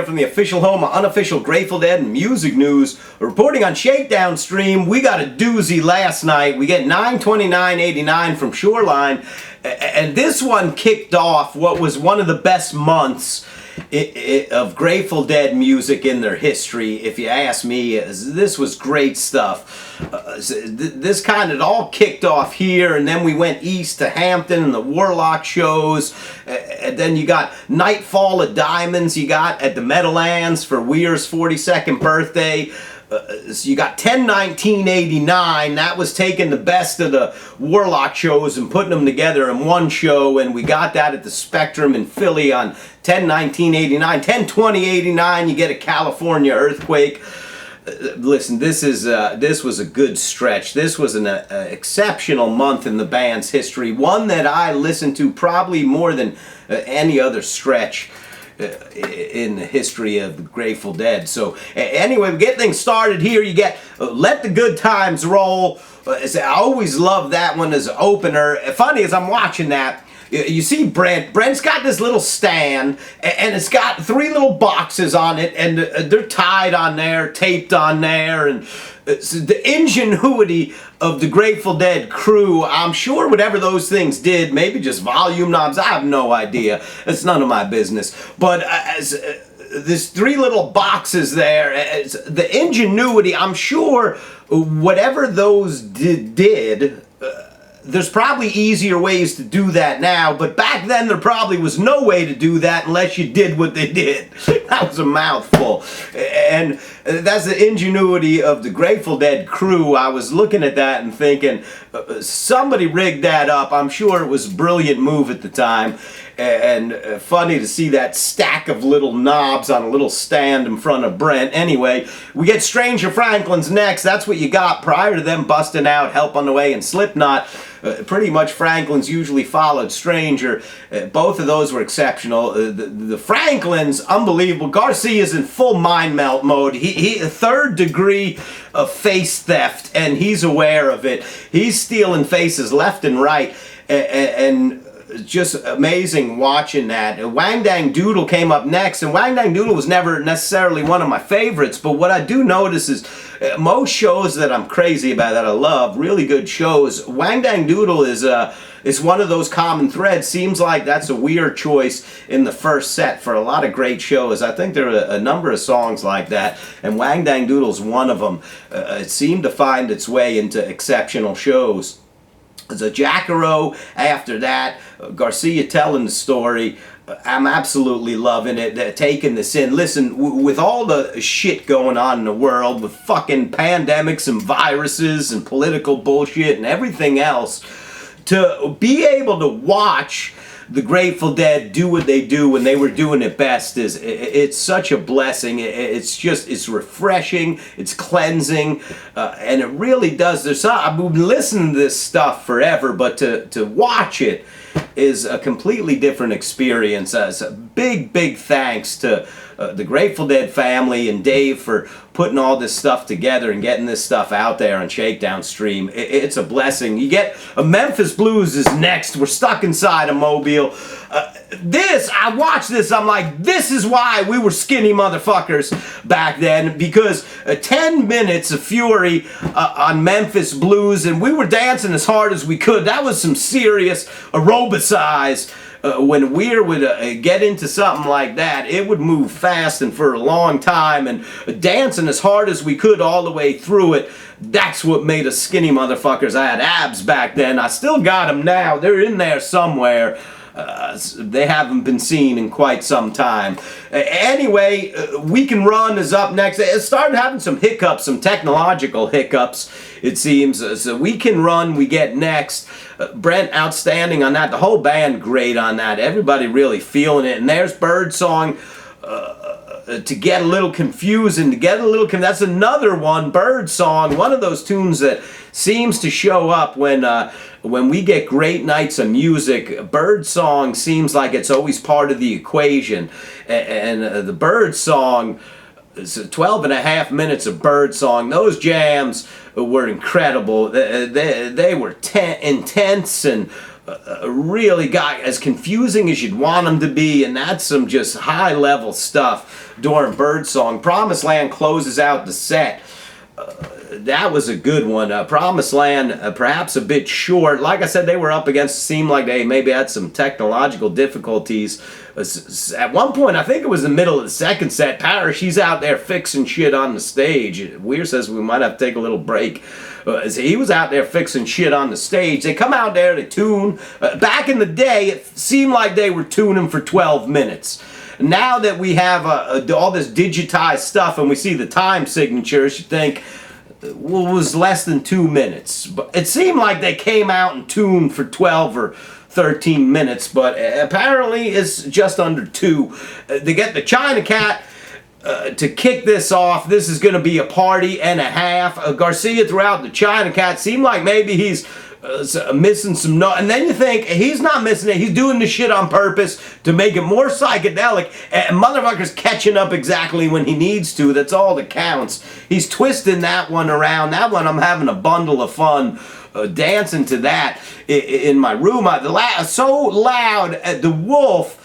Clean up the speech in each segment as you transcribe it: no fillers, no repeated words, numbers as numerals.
from the official home of unofficial Grateful Dead and music news. Reporting on Shakedown Stream, we got a doozy last night. We get 9/29/89 from Shoreline, and this one kicked off what was one of the best months of Grateful Dead music in their history. If you ask me, this was great stuff. This kind of all kicked off here, and then we went east to Hampton and the Warlock shows, and then you got Nightfall of Diamonds you got at the Meadowlands for Weir's 42nd birthday. So you got 10/19/89, that was taking the best of the Warlock shows and putting them together in one show, and we got that at the Spectrum in Philly on 10/19/89. 10/20/89, you get a California earthquake. Listen, this was a good stretch. This was an exceptional month in the band's history, one that I listened to probably more than any other stretch in the history of the Grateful Dead. So anyway, we get things started here. You get Let the Good Times Roll. I always love that one as an opener. Funny, as I'm watching that, you see Brent's got this little stand, and it's got 3 little boxes on it, and they're tied on there, taped on there, and the ingenuity of the Grateful Dead crew. I'm sure whatever those things did, maybe just volume knobs, I have no idea. It's none of my business. But there's 3 little boxes there. The ingenuity, I'm sure whatever those did there's probably easier ways to do that now, but back then there probably was no way to do that unless you did what they did. That was a mouthful. And that's the ingenuity of the Grateful Dead crew. I was looking at that and thinking, somebody rigged that up. I'm sure it was a brilliant move at the time. And funny to see that stack of little knobs on a little stand in front of Brent. Anyway, we get Stranger Franklin's next. That's what you got prior to them busting out Help on the Way and Slipknot. Pretty much Franklin's usually followed Stranger. Both of those were exceptional. The Franklin's, unbelievable. Garcia's in full mind melt mode. He 3rd degree of face theft, and he's aware of it. He's stealing faces left and right, and just amazing watching that. Wang Dang Doodle came up next, and Wang Dang Doodle was never necessarily one of my favorites, but what I do notice is most shows that I'm crazy about, that I love, really good shows, Wang Dang Doodle is one of those common threads. Seems like that's a weird choice in the first set for a lot of great shows. I think there are a number of songs like that, and Wang Dang Doodle's one of them. It seemed to find its way into exceptional shows. There's a Jackaro after that, Garcia telling the story. I'm absolutely loving it, taking this in. Listen, with all the shit going on in the world, with fucking pandemics and viruses and political bullshit and everything else, to be able to watch the Grateful Dead do what they do when they were doing it best it's such a blessing. It's refreshing, it's cleansing, and it really does. I've been listening to this stuff forever, but to watch it is a completely different experience. So big thanks to the Grateful Dead family and Dave for putting all this stuff together and getting this stuff out there on Shakedown Stream. It's a blessing. You get Memphis Blues is next. We're stuck inside a Mobile. I watched this, I'm like, this is why we were skinny motherfuckers back then, because 10 minutes of fury on Memphis Blues, and we were dancing as hard as we could. That was some serious aerobicize. When Weir would get into something like that, it would move fast and for a long time, and dancing as hard as we could all the way through it. That's what made us skinny motherfuckers. I had abs back then. I still got them now. They're in there somewhere. They haven't been seen in quite some time. Anyway, We Can Run is up next. It started having some hiccups, some technological hiccups, it seems. So We Can Run we get next. Brent outstanding on that. The whole band great on that. Everybody really feeling it. And there's Birdsong. To get a little confusing, that's another one, Birdsong, one of those tunes that seems to show up when we get great nights of music. Birdsong seems like it's always part of the equation, and the Birdsong, 12 and a half minutes of Birdsong, those jams were incredible. They were intense and really got as confusing as you'd want them to be, and that's some just high-level stuff during Birdsong. Promised Land closes out the set. That was a good one. Promised Land, perhaps a bit short. Like I said, they were up against, seemed like they maybe had some technological difficulties. At one point, I think it was the middle of the second set, Parrish, he's out there fixing shit on the stage. Weir says we might have to take a little break. So he was out there fixing shit on the stage. They come out there to tune. Back in the day, it seemed like they were tuning for 12 minutes. Now that we have all this digitized stuff and we see the time signatures, you think, well, it was less than 2 minutes. But it seemed like they came out and tuned for 12 or 13 minutes, but apparently it's just under 2. They get the China Cat to kick this off. This is going to be a party and a half. Garcia throughout the China Cat seemed like maybe he's missing some notes, and then you think he's not missing it, he's doing this shit on purpose to make it more psychedelic, and motherfucker's catching up exactly when he needs to. That's all that counts. He's twisting that one around. That one I'm having a bundle of fun dancing to that in my room. So loud, the wolf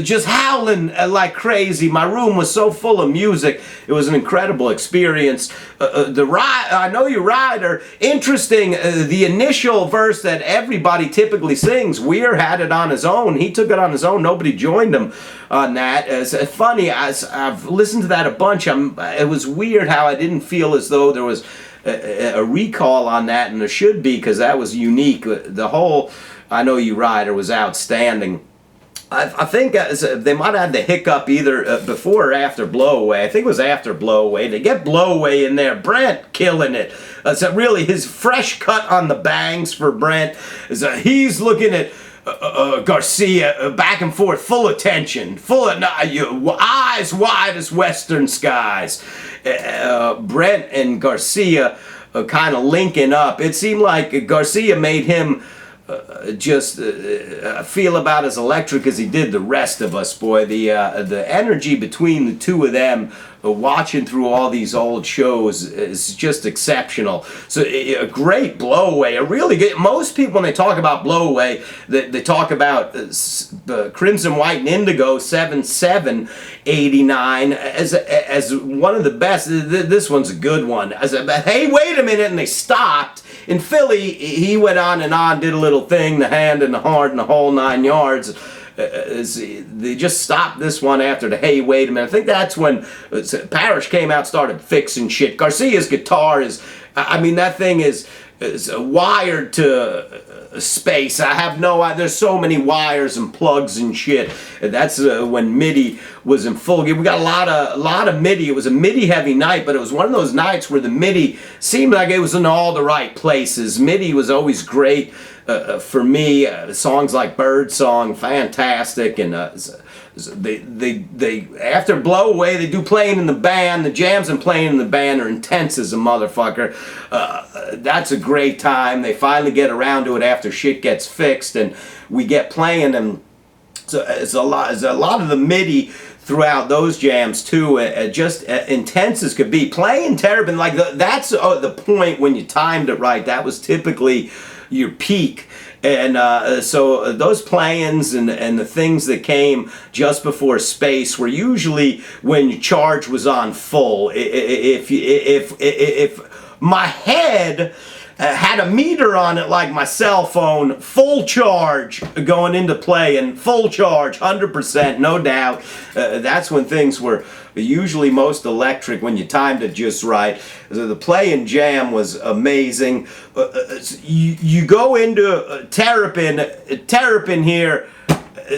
just howling like crazy. My room was so full of music. It was an incredible experience. I Know You Rider, interesting. The initial verse that everybody typically sings, Weir had it on his own. He took it on his own. Nobody joined him on that. It's funny. I've listened to that a bunch. It was weird how I didn't feel as though there was a recall on that, and there should be, because that was unique. The whole I Know You Rider was outstanding. I think they might have had the hiccup either before or after Blowaway. I think it was after Blowaway. They get Blowaway in there. Brent killing it. So really, his fresh cut on the bangs for Brent is he's looking at Garcia back and forth, full of tension, full of eyes wide as western skies. Brent and Garcia kind of linking up. It seemed like Garcia made him just feel about as electric as he did the rest of us, boy. The energy between the two of them watching through all these old shows is just exceptional. So a great Blowaway, a really good. Most people, when they talk about Blowaway, they talk about Crimson, White, and Indigo 7/7/89 as one of the best. This one's a good one. Hey, wait a minute, and they stopped. In Philly, he went on and on, did a little thing, the hand and the heart and the whole 9 yards. They just stopped this one after the hey, wait a minute. I think that's when Parrish came out, started fixing shit. Garcia's guitar is, I mean, that thing is wired to space. I have no idea. There's so many wires and plugs and shit. That's when MIDI was in full gear. We got a lot of MIDI. It was a MIDI heavy night, but it was one of those nights where the MIDI seemed like it was in all the right places. MIDI was always great for me. Songs like Birdsong, fantastic, and they after Blowaway, they do Playing in the Band. The jams and Playing in the Band are intense as a motherfucker. That's a great time. They finally get around to it after shit gets fixed, and we get playing. And so it's a lot of the MIDI throughout those jams too, just intense as could be. Playing Terrapin, like that's the point when you timed it right. That was typically your peak. And so those play-ins and the things that came just before Space were usually when your charge was on full. If my head had a meter on it like my cell phone, full charge going into play, and full charge, 100%, no doubt. That's when things were usually most electric, when you timed it just right. The play and jam was amazing. You go into Terrapin here.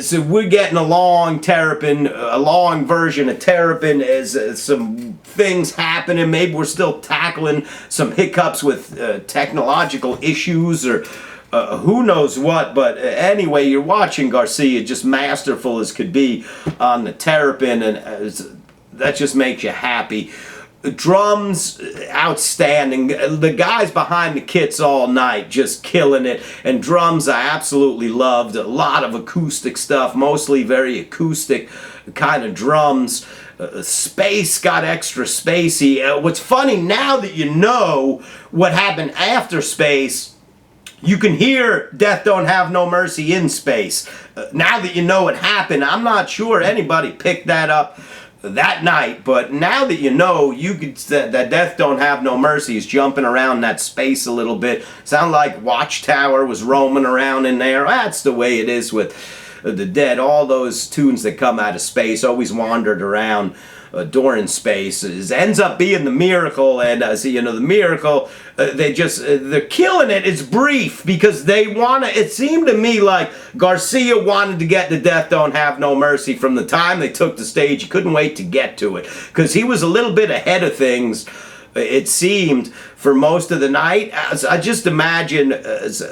So we're getting a long Terrapin, a long version of Terrapin, as some things happening. Maybe we're still tackling some hiccups with technological issues, or who knows what. But anyway, you're watching Garcia, just masterful as could be on the Terrapin, and that just makes you happy. Drums, outstanding. The guys behind the kits all night just killing it. And drums I absolutely loved. A lot of acoustic stuff, mostly very acoustic kind of drums. Space got extra spacey. What's funny, now that you know what happened after Space, You can hear Death Don't Have No Mercy in space. Now that you know it happened, I'm not sure anybody picked that up that night, but now that you know, you could that Death Don't Have No Mercy is jumping around that space a little bit. Sound like Watchtower was roaming around in there. That's the way it is with the Dead. All those tunes that come out of space always wandered around during space. It ends up being the Miracle, and the Miracle, they're killing it. It's brief because they want to. It seemed to me like Garcia wanted to get to Death Don't Have No Mercy from the time they took the stage. He couldn't wait to get to it because he was a little bit ahead of things, it seemed, for most of the night. I just imagine,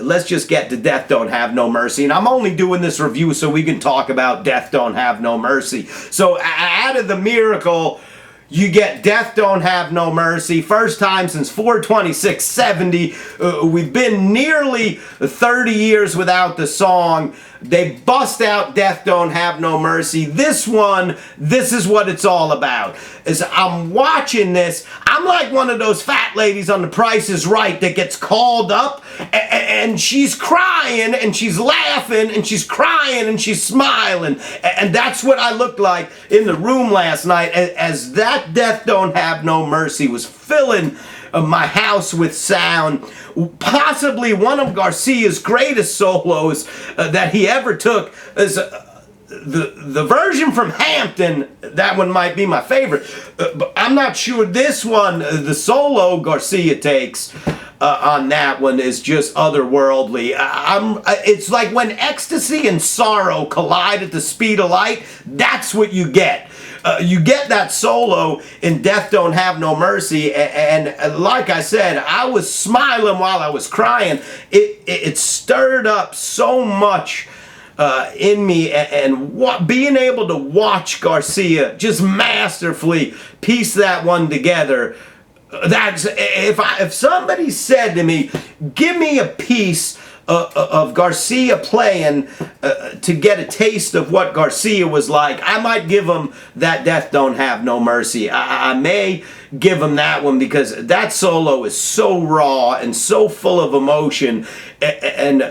let's just get to Death Don't Have No Mercy. And I'm only doing this review so we can talk about Death Don't Have No Mercy. So out of the Miracle, you get Death Don't Have No Mercy. First time since 4/26/70. We've been nearly 30 years without the song. They bust out Death Don't Have No Mercy. This one, this is what it's all about. As I'm watching this, I'm like one of those fat ladies on The Price is Right that gets called up and she's crying and she's laughing and she's crying and she's smiling. And that's what I looked like in the room last night as that Death Don't Have No Mercy was filling my house with sound. Possibly one of Garcia's greatest solos that he ever took is the version from Hampton. That one might be my favorite, but I'm not sure this one, the solo Garcia takes on that one, is just otherworldly. It's like when ecstasy and sorrow collide at the speed of light. That's what you get. You get that solo in Death Don't Have No Mercy, and like I said, I was smiling while I was crying. It stirred up so much in me, and being able to watch Garcia just masterfully piece that one together. That's if somebody said to me, give me a piece of Garcia playing to get a taste of what Garcia was like, I might give him that Death Don't Have No Mercy. I may give him that one because that solo is so raw and so full of emotion, and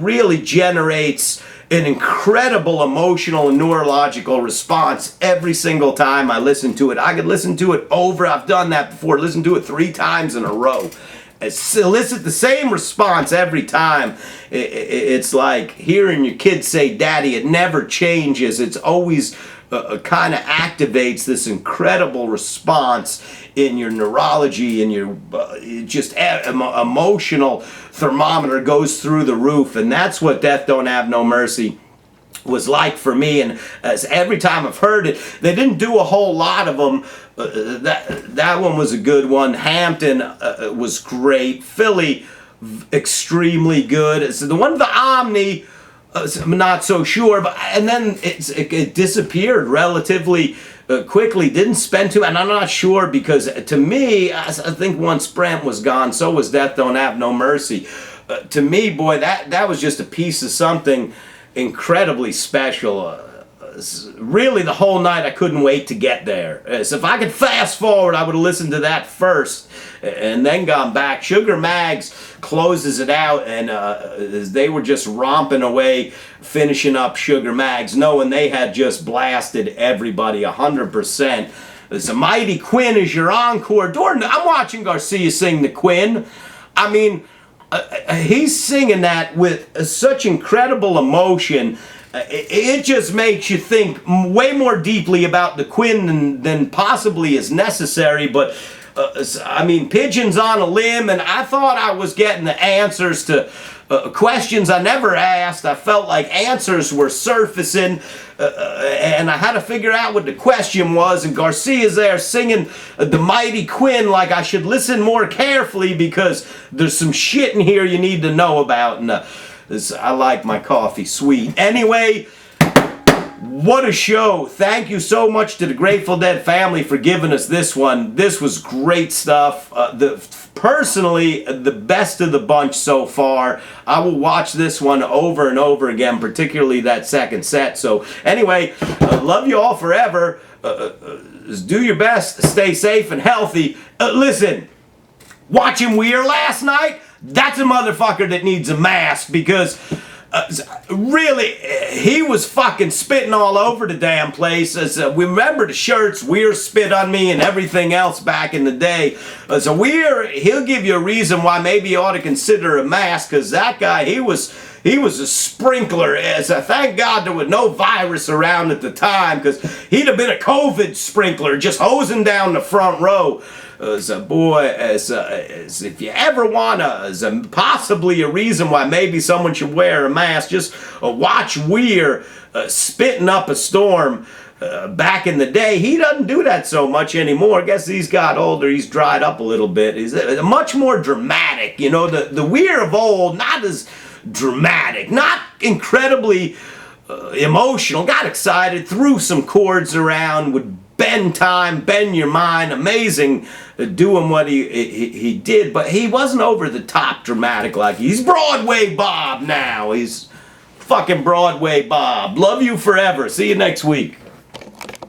really generates an incredible emotional and neurological response every single time I listen to it. I could listen to it over. I've done that before. Listen to it 3 times in a row. Elicit the same response every time. It's like hearing your kids say, "Daddy," it never changes. It's always kind of activates this incredible response in your neurology and your just emotional thermometer goes through the roof. And that's what Death Don't Have No Mercy was like for me. And as every time I've heard it, they didn't do a whole lot of them. That one was a good one. Hampton was great. Philly, extremely good. So the one, the Omni, I'm not so sure. But and then it disappeared relatively quickly. Didn't spend too, and I'm not sure because to me, I think once Brent was gone, so was Death Don't Have No Mercy. To me, boy, that was just a piece of something incredibly special. Really, the whole night I couldn't wait to get there. So if I could fast forward, I would have listened to that first and then gone back. Sugar Mags closes it out, and they were just romping away, finishing up Sugar Mags, knowing they had just blasted everybody 100%. So Mighty Quinn is your encore. Jordan, I'm watching Garcia sing the Quinn. I mean, he's singing that with such incredible emotion. It just makes you think way more deeply about the Quinn than possibly is necessary. But I mean, Pigeons on a Limb, and I thought I was getting the answers to questions I never asked. I felt like answers were surfacing, and I had to figure out what the question was. And Garcia's there singing the Mighty Quinn like I should listen more carefully because there's some shit in here you need to know about. And I like my coffee sweet. Anyway, what a show. Thank you so much to the Grateful Dead family for giving us this one. This was great stuff. Personally, the best of the bunch so far. I will watch this one over and over again, particularly that second set. So anyway, love you all forever. Do your best. Stay safe and healthy. Listen, watching Weir last night, that's a motherfucker that needs a mask, because really, he was fucking spitting all over the damn place. We remember the shirts, Weir spit on me and everything else back in the day. So he'll give you a reason why maybe you ought to consider a mask, because that guy, he was a sprinkler. Thank God there was no virus around at the time, because he'd have been a COVID sprinkler, just hosing down the front row. As if you ever want possibly a reason why maybe someone should wear a mask, just watch Weir spitting up a storm back in the day. He doesn't do that so much anymore. I guess he's got older, he's dried up a little bit. He's much more dramatic. You know, the Weir of old, not as dramatic, not incredibly emotional, got excited, threw some chords around, would bend time, bend your mind, amazing doing what he did, but he wasn't over the top dramatic like he's Broadway Bob now. He's fucking Broadway Bob. Love you forever. See you next week.